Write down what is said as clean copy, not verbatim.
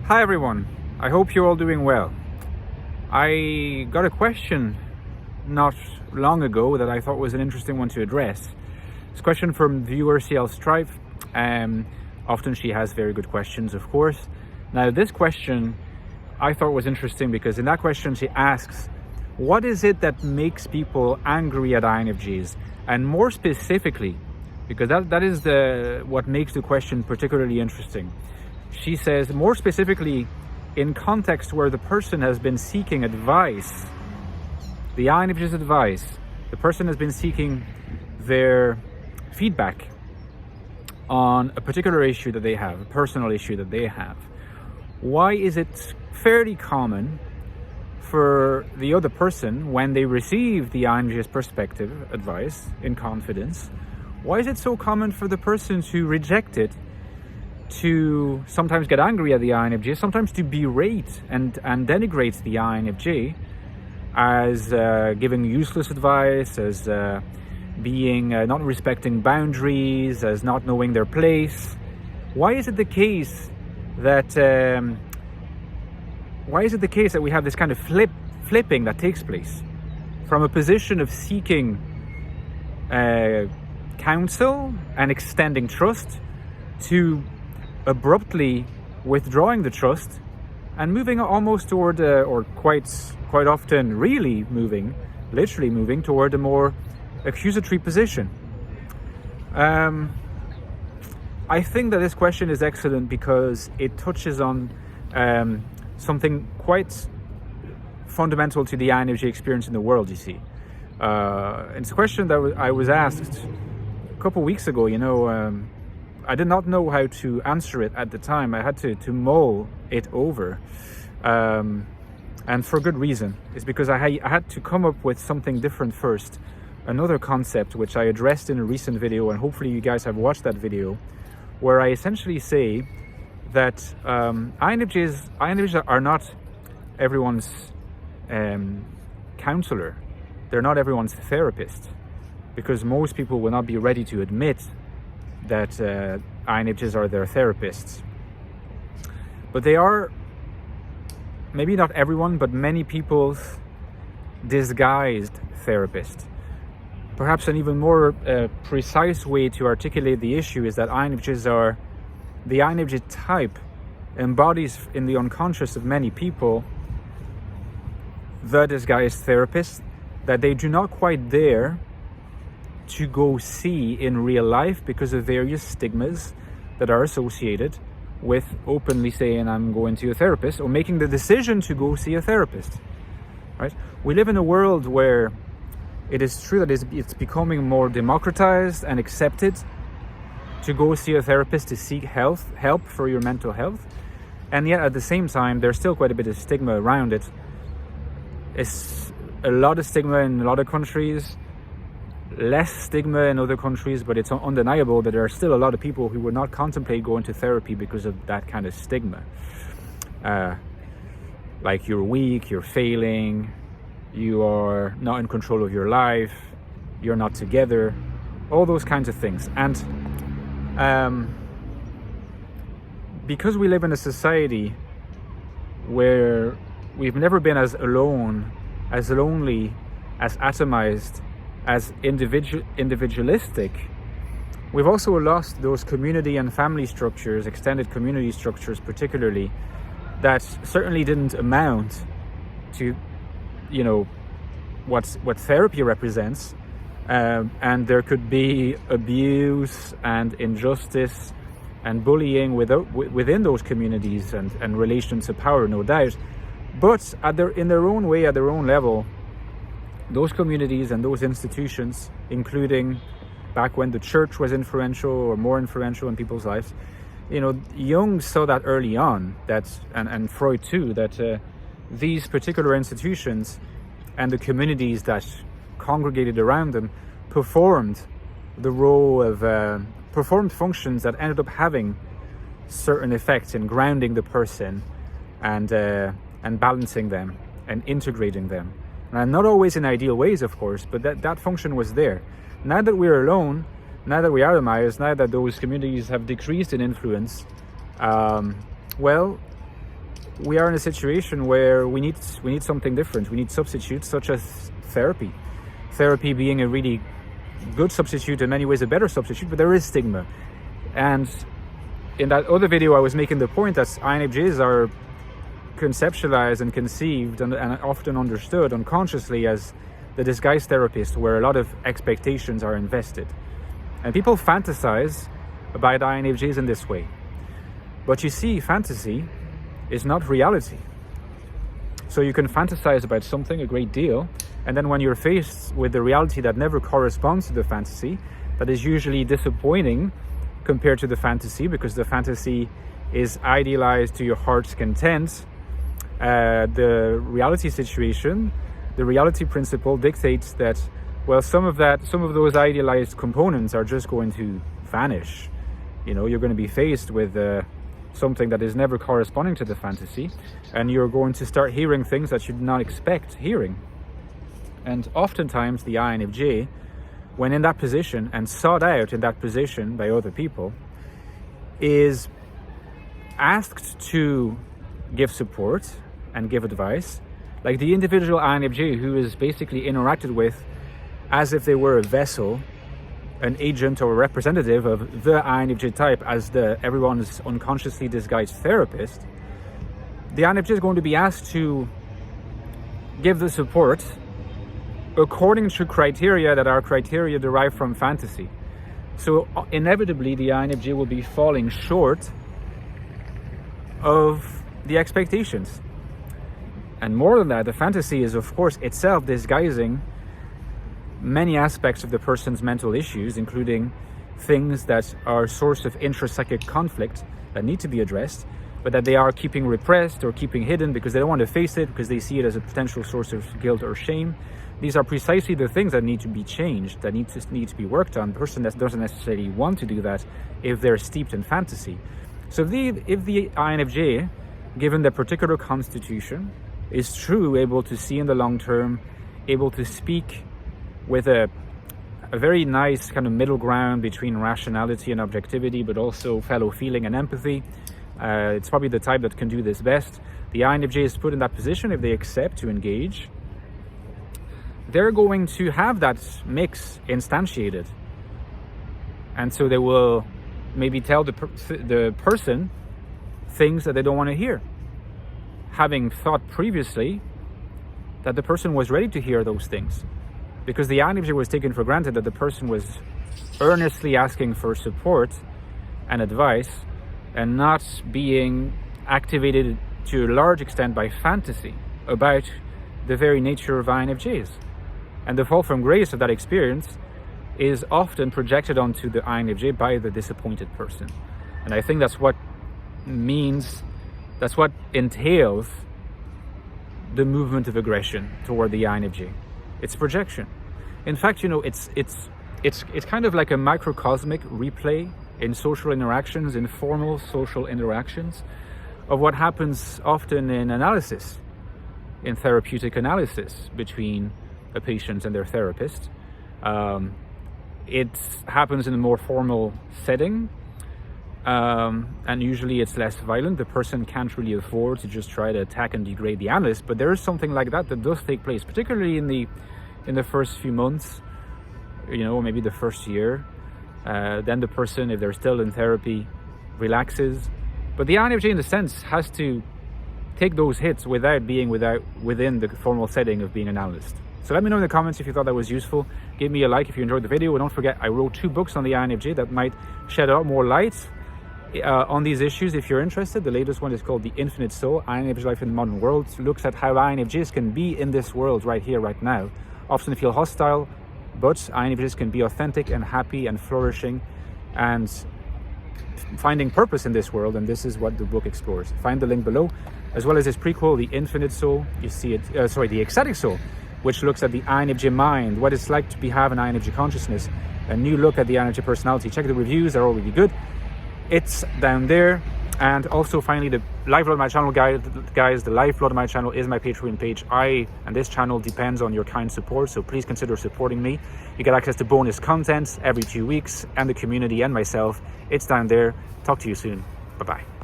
Hi everyone, I hope you're all doing well. I got a question not long ago that I thought was an interesting one to address. It's a question from viewer CL Strife. Often she has very good questions, of course. Now this question I thought was interesting because in that question she asks, what is it that makes people angry at INFJs? And more specifically, because that is what makes the question particularly interesting. She says, more specifically, in context where the person has been seeking advice, the INFJ's advice, the person has been seeking their feedback on a particular issue that they have, a personal issue that they have. Why is it fairly common for the other person, when they receive the INFJ's perspective, advice, in confidence, why is it so common for the person to reject it, to sometimes get angry at the INFJ, sometimes to berate and denigrate the INFJ as giving useless advice, as being not respecting boundaries, as not knowing their place? Why is it the case that we have this kind of flipping that takes place from a position of seeking counsel and extending trust to abruptly withdrawing the trust and moving almost toward, or quite often really literally moving toward a more accusatory position? I think that this question is excellent because it touches on something quite fundamental to the INFJ experience in the world, you see. It's a question that I was asked a couple of weeks ago. I did not know how to answer it at the time. I had to mull it over, and for good reason. It's because I had to come up with something different first, another concept which I addressed in a recent video, and hopefully you guys have watched that video, where I essentially say that INFJs are not everyone's counselor. They're not everyone's therapist, because most people will not be ready to admit that INFJs are their therapists. But they are, maybe not everyone, but many people's disguised therapist. Perhaps an even more precise way to articulate the issue is that INFJs are, the INFJ type embodies in the unconscious of many people the disguised therapist that they do not quite dare to go see in real life because of various stigmas that are associated with openly saying I'm going to a therapist or making the decision to go see a therapist, right? We live in a world where it is true that it's becoming more democratized and accepted to go see a therapist to seek help for your mental health, and yet at the same time there's still quite a bit of stigma around it. It's a lot of stigma in a lot of countries, less stigma in other countries, but it's undeniable that there are still a lot of people who would not contemplate going to therapy because of that kind of stigma. Like you're weak, you're failing, you are not in control of your life, you're not together, all those kinds of things. And because we live in a society where we've never been as alone, as lonely, as atomized, as individualistic, we've also lost those community and family structures, extended community structures particularly, that certainly didn't amount to, what therapy represents. And there could be abuse and injustice and bullying within those communities and relations of power, no doubt. But in their own way, at their own level, those communities and those institutions, including back when the church was influential or more influential in people's lives, Jung saw that early on, and Freud too, that these particular institutions and the communities that congregated around them performed the role of performed functions that ended up having certain effects in grounding the person and balancing them and integrating them. And not always in ideal ways, of course, but that function was there. Now that we're alone, now that we are atomized, now that those communities have decreased in influence, we are in a situation where we need something different. We need substitutes such as therapy. Therapy being a really good substitute, in many ways a better substitute, but there is stigma. And in that other video, I was making the point that INFJs are conceptualized and conceived and often understood unconsciously as the disguised therapist, where a lot of expectations are invested. And people fantasize about INFJs in this way. But you see, fantasy is not reality. So you can fantasize about something a great deal, and then when you're faced with the reality that never corresponds to the fantasy, that is usually disappointing compared to the fantasy, because the fantasy is idealized to your heart's content, the reality situation, the reality principle dictates that, well, some of those idealized components are just going to vanish. You know, you're going to be faced with something that is never corresponding to the fantasy, and you're going to start hearing things that you did not expect hearing. And oftentimes the INFJ, when in that position and sought out in that position by other people, is asked to give support and give advice, like the individual INFJ who is basically interacted with as if they were a vessel, an agent or a representative of the INFJ type as everyone's unconsciously disguised therapist. The INFJ is going to be asked to give the support according to criteria that are criteria derived from fantasy. So inevitably the INFJ will be falling short of the expectations. And more than that, the fantasy is of course itself disguising many aspects of the person's mental issues, including things that are a source of intrapsychic conflict that need to be addressed, but that they are keeping repressed or keeping hidden because they don't want to face it, because they see it as a potential source of guilt or shame. These are precisely the things that need to be changed, that need to be worked on. The person that doesn't necessarily want to do that if they're steeped in fantasy. So if the INFJ, given their particular constitution, is true able to see in the long term, able to speak with a very nice kind of middle ground between rationality and objectivity, but also fellow feeling and empathy, it's probably the type that can do this best. The INFJ is put in that position if they accept to engage. They're going to have that mix instantiated, and so they will maybe tell the person things that they don't want to hear, having thought previously that the person was ready to hear those things, because the INFJ was taken for granted that the person was earnestly asking for support and advice and not being activated to a large extent by fantasy about the very nature of INFJs. And the fall from grace of that experience is often projected onto the INFJ by the disappointed person. And I think that's what entails the movement of aggression toward the INFJ. It's projection. In fact, you know, it's kind of like a microcosmic replay in social interactions, informal social interactions, of what happens often in analysis, in therapeutic analysis between a patient and their therapist. It happens in a more formal setting, and usually it's less violent. The person can't really afford to just try to attack and degrade the analyst, but there is something like that does take place, particularly in the first few months, you know, maybe the first year. Then the person, if they're still in therapy, relaxes. But the INFJ, in a sense, has to take those hits without being within the formal setting of being an analyst. So let me know in the comments if you thought that was useful. Give me a like if you enjoyed the video. And don't forget, I wrote 2 books on the INFJ that might shed a lot more light on these issues if you're interested. The latest one is called The Infinite Soul, INFJ Life in the Modern World. It looks at how INFJs can be in this world right here, right now. Often feel hostile, but INFJs can be authentic and happy and flourishing and finding purpose in this world, and this is what the book explores. Find the link below, as well as this prequel, The Infinite Soul. You see it, The Ecstatic Soul, which looks at the INFJ mind, what it's like to have an INFJ consciousness, a new look at the INFJ personality. Check the reviews, they're all really good. It's down there. And also finally, the lifeblood of my channel, guys, the lifeblood of my channel is my Patreon page. And this channel depends on your kind support, so please consider supporting me. You get access to bonus content every 2 weeks, and the community and myself. It's down there. Talk to you soon. Bye-bye.